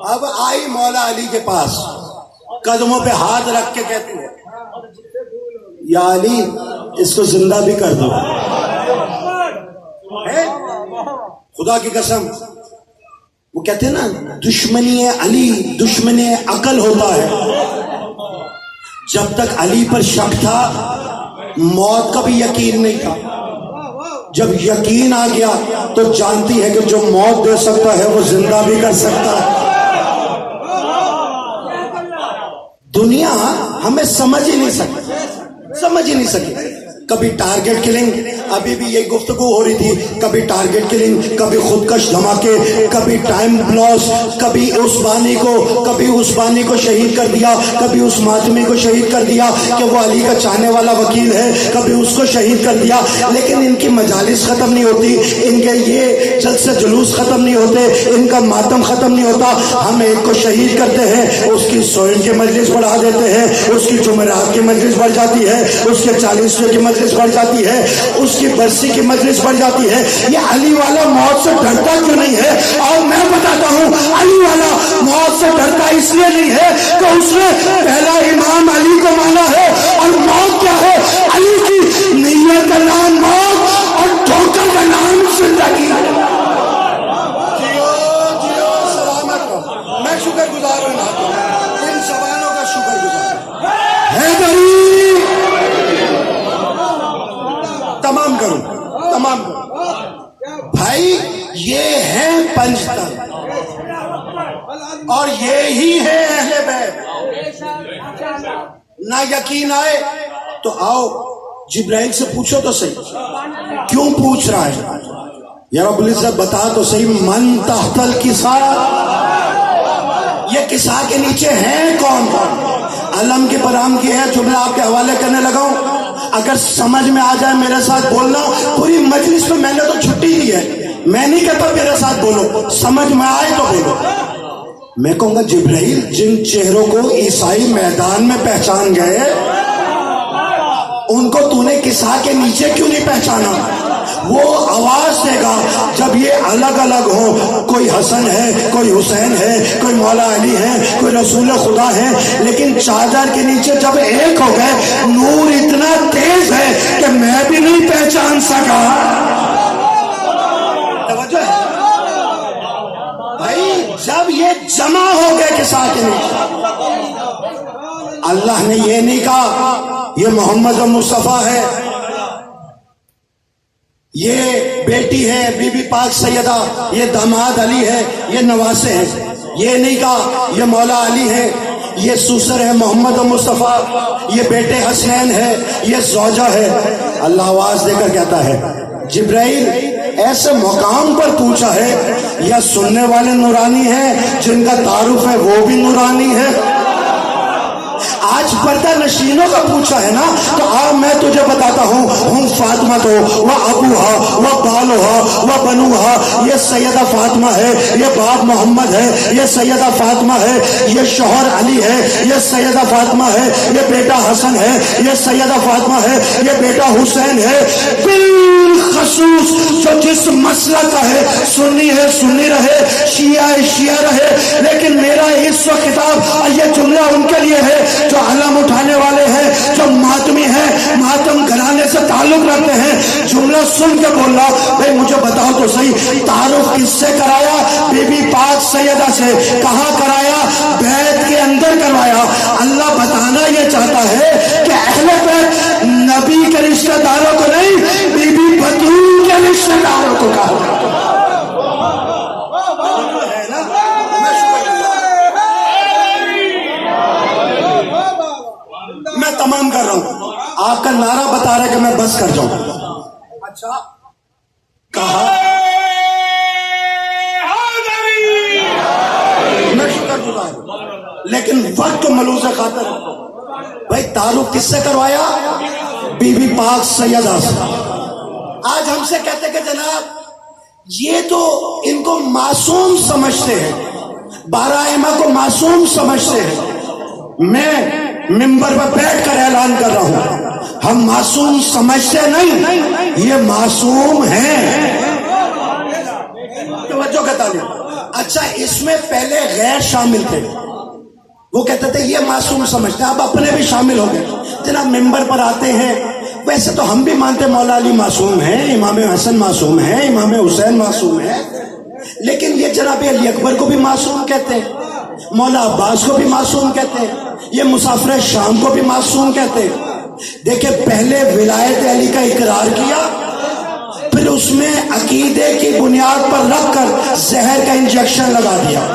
اب آئی مولا علی کے پاس، قدموں پہ ہاتھ رکھ کے کہتی ہے یا علی اس کو زندہ بھی کر دو۔ خدا کی قسم وہ کہتے ہیں نا دشمنی علی دشمنی عقل ہوتا ہے۔ جب تک علی پر شک تھا موت کا بھی یقین نہیں تھا، جب یقین آ گیا تو جانتی ہے کہ جو موت دے سکتا ہے وہ زندہ بھی کر سکتا ہے۔ دنیا ہمیں سمجھ ہی نہیں سکی، کبھی ٹارگٹ کلنگ، ابھی بھی یہ گفتگو ہو رہی تھی، کبھی ٹارگٹ کلنگ، کبھی خودکش دھماکے، کبھی ٹائم لاس، کبھی عثمانی کو شہید کر دیا، کبھی اس ماتمی کو شہید کر دیا کہ وہ علی کا چاہنے والا وکیل ہے، کبھی اس کو شہید کر دیا۔ لیکن ان کی مجالس ختم نہیں ہوتی، ان کے یہ جلد سے جلوس ختم نہیں ہوتے، ان کا ماتم ختم نہیں ہوتا۔ ہم ایک کو شہید کرتے ہیں، اس کی سوئن کی مجلس بڑھا دیتے ہیں، اس کی جمعرات کی مجلس بڑھ جاتی ہے، اس کے 40ویں کی مجلس بڑھ جاتی ہے، اس کی برسی کی مجلس بڑھ جاتی ہے۔ یہ علی والا موت سے ڈرتا کیوں نہیں ہے؟ اور میں بتاتا ہوں علی والا موت سے ڈرتا اس لیے نہیں ہے کہ اس نے پہلا امام علی کو مانا ہے، اور موت کیا ہے؟ علی کی نیت کا نام موت اور دھوکہ کا نام زندگی ہے۔ جیو سلامت رہو، میں شکر گزار ہوں ان زبانوں کا، شکر گزار ہے غریب۔ تمام کروں بھائی، یہ ہے پنجتن اور یہی ہے اہل بیت۔ نہ یقین آئے تو آؤ جبرائیل سے پوچھو تو صحیح، کیوں پوچھ رہا ہے یا رب العزت بتا تو صحیح، من تحت الکساء، یہ کساء کے نیچے ہیں کون؟ علم کی برہم کی ہے، جملہ آپ کے حوالے کرنے لگا ہوں، اگر سمجھ میں آ جائے میرے ساتھ بولنا. پوری مجلس میں نے تو چھٹی دی ہے، میں نہیں کہتا میرے ساتھ بولو، سمجھ میں آئے تو بولو. میں کہوں گا جبرائیل جن چہروں کو عیسائی میدان میں پہچان گئے ان کو تو نے کسا کے نیچے کیوں نہیں پہچانا؟ وہ آواز دے گا جب یہ الگ الگ ہو، کوئی حسن ہے، کوئی حسین ہے، کوئی مولا علی ہے، کوئی رسول خدا ہے، لیکن چادر کے نیچے جب ایک ہو گئے، نور اتنا تیز ہے کہ میں بھی نہیں پہچان سکا. توجہ ہے بھائی، جب یہ جمع ہو گئے کسا کے نیچے، اللہ نے یہ نہیں کہا یہ محمد مصطفیٰ ہے، یہ بیٹی ہے بی بی پاک سیدہ، یہ داماد علی ہے، یہ نواسے ہیں. یہ نہیں کہا یہ مولا علی ہے، یہ سوسر ہے محمد مصطفیٰ، یہ بیٹے حسین ہے، یہ زوجہ ہے. اللہ آواز دے کر کہتا ہے جبرائیل ایسے مقام پر پوچھا ہے یا سننے والے نورانی ہیں جن کا تعارف ہے وہ بھی نورانی ہے؟ آج پردہ نشینوں کا پوچھا ہے نا، تو آج میں تجھے بتاتا ہوں فاطمہ تو وہ ابوہا وہ بالوہا وہ بنوہا، یہ سیدہ فاطمہ ہے، یہ باپ محمد ہے، یہ سیدہ فاطمہ ہے، یہ شوہر علی ہے، یہ سیدہ فاطمہ ہے، یہ بیٹا حسن ہے، یہ سیدہ فاطمہ ہے، یہ بیٹا حسین ہے. بالخصوص جو جس مسئلہ کا ہے، سنی ہے سنی رہے، شیعہ ہے شیعہ رہے، لیکن میرا اس وقت خطاب اور یہ جملہ ان کے لیے ہے جو علم اٹھانے والے ہیں، جو ماتمی ہیں، ماتم گھرانے سے تعلق رکھتے ہیں. جملہ سن کے بول رہا بھائی مجھے بتاؤ تو صحیح، تعارف کس سے کرایا؟ بی بی پاک سیدہ سے. کہاں کرایا؟ بیت کے اندر کروایا. اللہ بتانا یہ چاہتا ہے کہ اہل بیت نبی کے رشتہ داروں کو نہیں، بی بی بطول کے رشتہ داروں کو کہا. میں تمام کر رہا ہوں، آپ کا نعرہ بتا رہا ہے کہ میں بس کر جاؤں. اچھا کہا میں شکر گزار ہوں، لیکن وقت کو ملوث خاطر بھائی تعارف کس سے کروایا؟ بی بی پاک سیدہ سے. آج ہم سے کہتے کہ جناب یہ تو ان کو معصوم سمجھتے ہیں، 12 ائمہ کو معصوم سمجھتے ہیں. میں منبر پر بیٹھ کر اعلان کر رہا ہوں ہم معصوم سمجھتے نہیں، یہ معصوم ہیں. توجہ کا تعلیم. اچھا اس میں پہلے غیر شامل تھے، وہ کہتے تھے یہ معصوم سمجھتے ہیں، اب اپنے بھی شامل ہو گئے. جناب ممبر پر آتے ہیں، ویسے تو ہم بھی مانتے مولا علی معصوم ہیں، امام حسن معصوم ہیں، امام حسین معصوم ہیں، لیکن یہ جناب علی اکبر کو بھی معصوم کہتے ہیں، مولا عباس کو بھی معصوم کہتے ہیں، یہ مسافر شام کو بھی معصوم کہتے ہیں. دیکھیں پہلے ولایت علی کا اقرار کیا، پھر اس میں عقیدے کی بنیاد پر رکھ کر زہر کا انجیکشن لگا دیا.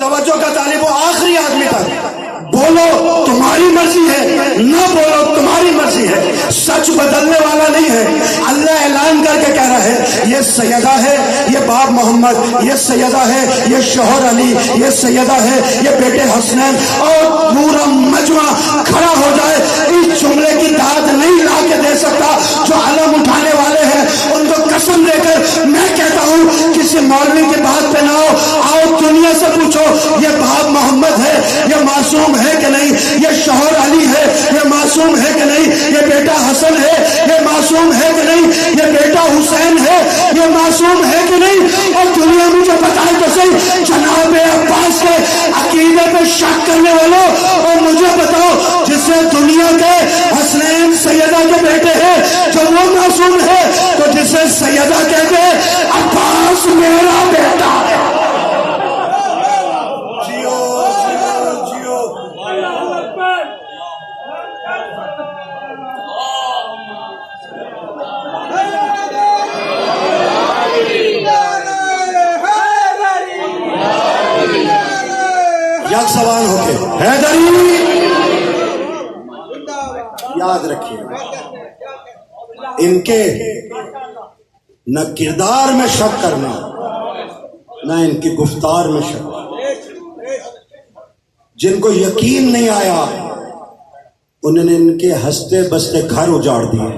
توجہ کا طالب، وہ آخری آدمی تک بولو تمہاری مرضی ہے، نہ بولو تمہاری مرضی ہے، سچ بدلنے والا نہیں ہے. اللہ اعلان کر کے کہہ رہا ہے یہ سیدہ ہے، یہ باپ محمد، یہ سیدہ ہے، یہ شوہر علی، یہ سیدہ ہے، یہ بیٹے حسنین. اور پورا مجمع کھڑا ہو جائے، اس جملے کی داد نہیں لا کے دے سکتا. جو علم اٹھانے والے ہیں ان کو قسم دے کر میں کہتا ہوں کسی مولوی کی بات پہ نہ آؤ، دنیا سے پوچھو یہ باپ محمد ہے، یہ معصوم ہے کہ نہیں؟ یہ شوہر علی ہے، یہ معصوم ہے کہ نہیں؟ یہ بیٹا حسن ہے، یہ معصوم ہے کہ نہیں؟ یہ بیٹا حسین ہے، یہ معصوم ہے کہ نہیں؟ اور دنیا مجھے بتائے تو صحیح جناب عباس کے عقیدے پہ شک کرنے والوں، اور مجھے بتاؤ جسے دنیا کے حسنین سیدہ کے بیٹے ہیں جو وہ معصوم ہے، تو جسے سیدہ کہتے ہیں عباس میرا بیٹا ہے. یک سوال ہو کے حیدری یاد رکھیے، ان کے نہ کردار میں شک کرنا، نہ ان کی گفتار میں شک. جن کو یقین نہیں آیا انہوں نے ان کے ہنستے بستے گھر اجاڑ دیے.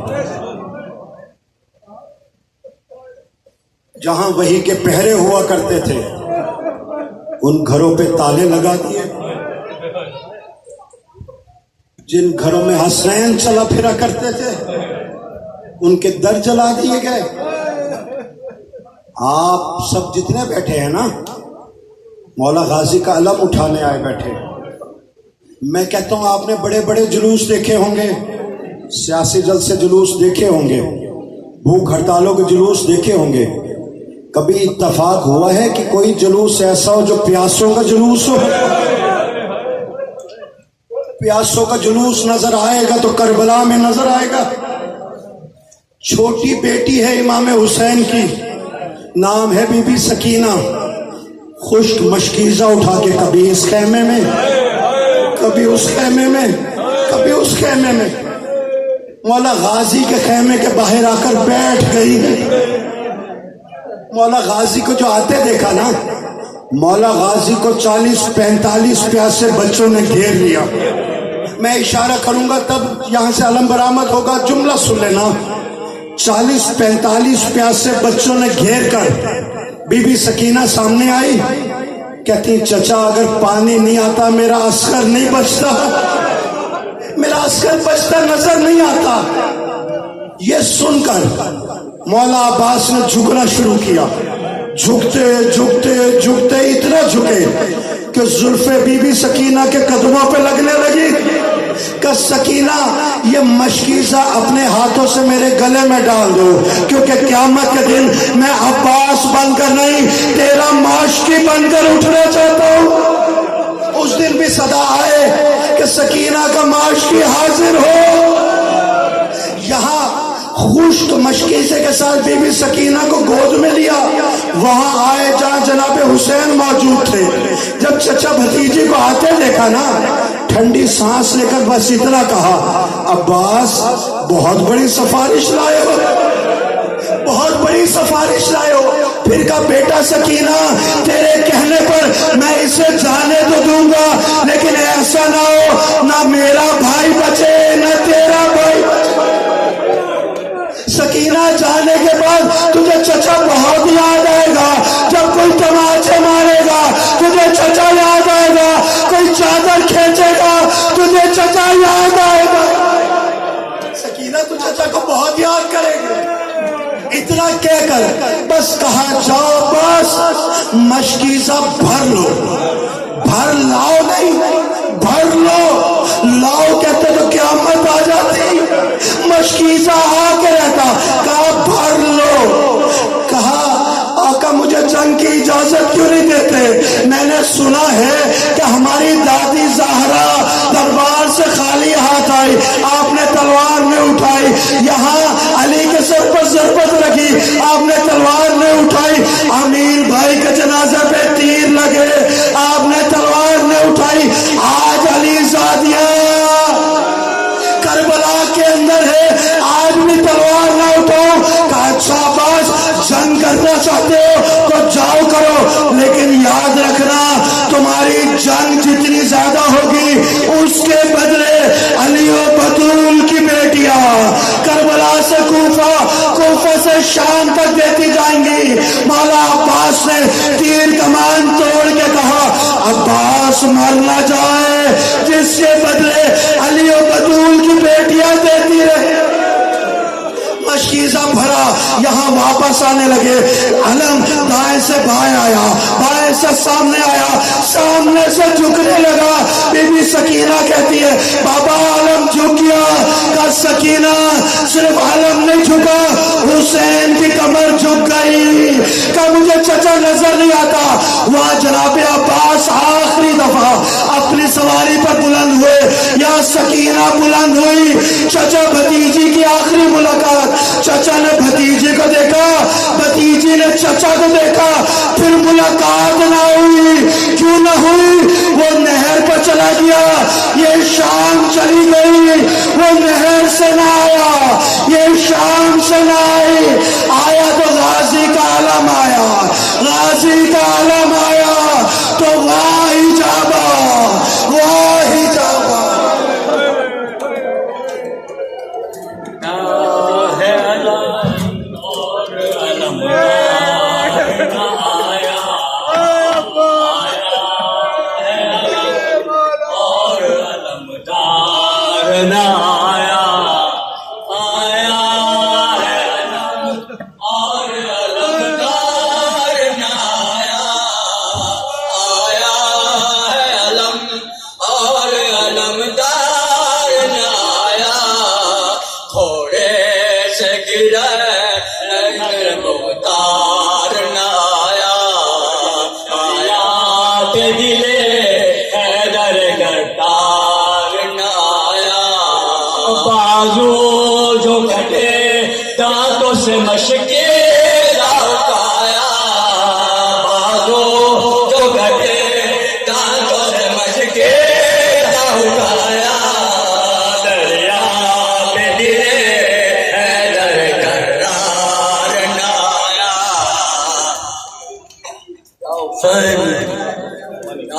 جہاں وحی کے پہرے ہوا کرتے تھے ان گھروں پہ تالے لگا دیے. جن گھروں میں حسین چلا پھرا کرتے تھے ان کے در جلا دیے گئے. آپ سب جتنے بیٹھے ہیں نا مولا غازی کا علم اٹھانے آئے بیٹھے. میں کہتا ہوں آپ نے بڑے بڑے جلوس دیکھے ہوں گے, سیاسی جلسے جلوس دیکھے ہوں گے, بھوک ہڑتالوں کے جلوس دیکھے ہوں گے. کبھی اتفاق ہوا ہے کہ کوئی جلوس ایسا ہو جو پیاسوں کا جلوس ہو؟ پیاسوں کا جلوس نظر آئے گا تو کربلا میں نظر آئے گا. چھوٹی بیٹی ہے امام حسین کی, نام ہے بی بی سکینہ. خشک مشکیزہ اٹھا کے کبھی اس خیمے میں, کبھی اس خیمے میں, کبھی اس خیمے میں, مولا غازی کے خیمے کے باہر آ کر بیٹھ گئی. مولا غازی کو جو آتے دیکھا نا, مولا غازی کو 40-45 پیاسے بچوں نے گھیر لیا. میں اشارہ کروں گا تب یہاں سے علم برآمد ہوگا, جملہ سن لینا. 40-45 پیاسے بچوں نے گھیر کر بی بی سکینہ سامنے آئی, کہتی چچا اگر پانی نہیں آتا میرا عسکر نہیں بچتا, میرا عسکر بچتا نظر نہیں آتا. یہ سن کر مولا عباس نے جھکنا شروع کیا. جھکتے جھکتے جھکتے اتنا جھکے کہ زلفیں بی بی سکینہ کے قدموں پہ لگنے لگی. کہ سکینہ یہ مشکیزہ اپنے ہاتھوں سے میرے گلے میں ڈال دو, کیونکہ قیامت کے دن میں عباس بن کر نہیں تیرا معاشقی بن کر اٹھنا چاہتا ہوں. اس دن بھی صدا آئے کہ سکینہ کا معاشقی حاضر ہو. یہاں خشک مشکیزے کے ساتھ بی بی سکینہ کو گود میں لیا. وہاں آئے جہاں جناب حسین موجود تھے. جب چچا بھتیجی کو آتے دیکھا نا, ٹھنڈی سانس لے کر بس اتنا کہا, عباس بہت بڑی سفارش لائے ہو, بہت بڑی سفارش لائے ہو. پھر کہا بیٹا سکینہ تیرے کہنے پر میں اسے جانے تو دوں گا, لیکن ایسا نہ ہو نہ میرا بھائی بچے نہ تیرا بھائی بچے. سکینہ جانے کے بعد تجھے چچا بہت یاد آئے گا. جب کوئی تماچے مارے گا تجھے چچا یاد آئے گا, کوئی چادر کھینچے گا تجھے چچا یاد آئے گا. سکینہ تو چچا کو بہت یاد کرے گی. اتنا کہہ کر بس کہا جاؤ بس مشکیزہ بھر لو. بھر لاؤ نہیں, بھر لو. لاؤ کہتے تو قیامت آ جاتی. مشکیزہ آ کے رہتا. کہا بھر لو. کہا آقا مجھے جنگ کی اجازت کیوں نہیں دیتے؟ میں نے سنا ہے کہ ہماری دادی زہرا دربار سے خالی ہاتھ آئی, آپ نے تلوار میں اٹھائی. یہاں علی کے سر پر ضربت لگی, آپ نے تلوار میں اٹھائی. امیر بھائی کے جنازے پہ تیر لگے, آپ نے تلوار میں اٹھائی. آج علی زادیاں کربلا کے اندر ہے, آج بھی تلوار نہ اٹھاؤ. کہا اچھا عباس جنگ کرنا چاہتے ہو تو جاؤ کرو, لیکن یاد رکھنا تمہاری جنگ جتنی زیادہ ہوگی اس کے بدلے علی و بطول کی بیٹیاں کربلا سے کوفہ, کوفہ سے شام تک دیتی جائیں گی. مولا عباس نے تیر کمان توڑ کے کہا عباس مر نہ جائے جس کے بدلے علی و بطول کی بیٹیاں دیتی رہے. مشکیزہ بھرا, یہاں واپس آنے لگے. علم دائیں سے بائیں آیا, بائیں سے سامنے آیا, سامنے سے جھکنے لگا. بی بی سکینہ کہتی ہے بابا علم جھک گیا. کا سکینہ صرف علم نہیں جھکا, حسین کی کمر جھک گئی. کا مجھے چچا نظر نہیں آتا. وہاں جناب عباس آخری دفعہ اپنی سواری پر بلند ہوئے, یا سکینہ بلند ہوئی. چچا بھتیجی کی آخری ملاقات. چچا نے بھتیجے کو دیکھا, بھتیجی نے چچا کو دیکھا, پھر ملاقات نہ ہوئی. کیوں نہ ہوئی؟ وہ نہر پر چلا گیا, یہ شام چلی گئی. وہ نہر سے نہ آیا, یہ شام سے نہ آئی. آیا تو غازی کا علم آیا, غازی کا علم آیا تو وہاں اجابہ, وہ اور علمدار نایا آیا ہے علم اور علمدار نایا گھوڑے سے گرے مختار نایا آیا کہ دلے حیدر گردار نایا بازو جو کٹے دانتوں سے مشکے لوٹایا بازو جو کٹے دانتوں سے مشکے لوٹایا دریا پہ گرے حیدر کرار نایا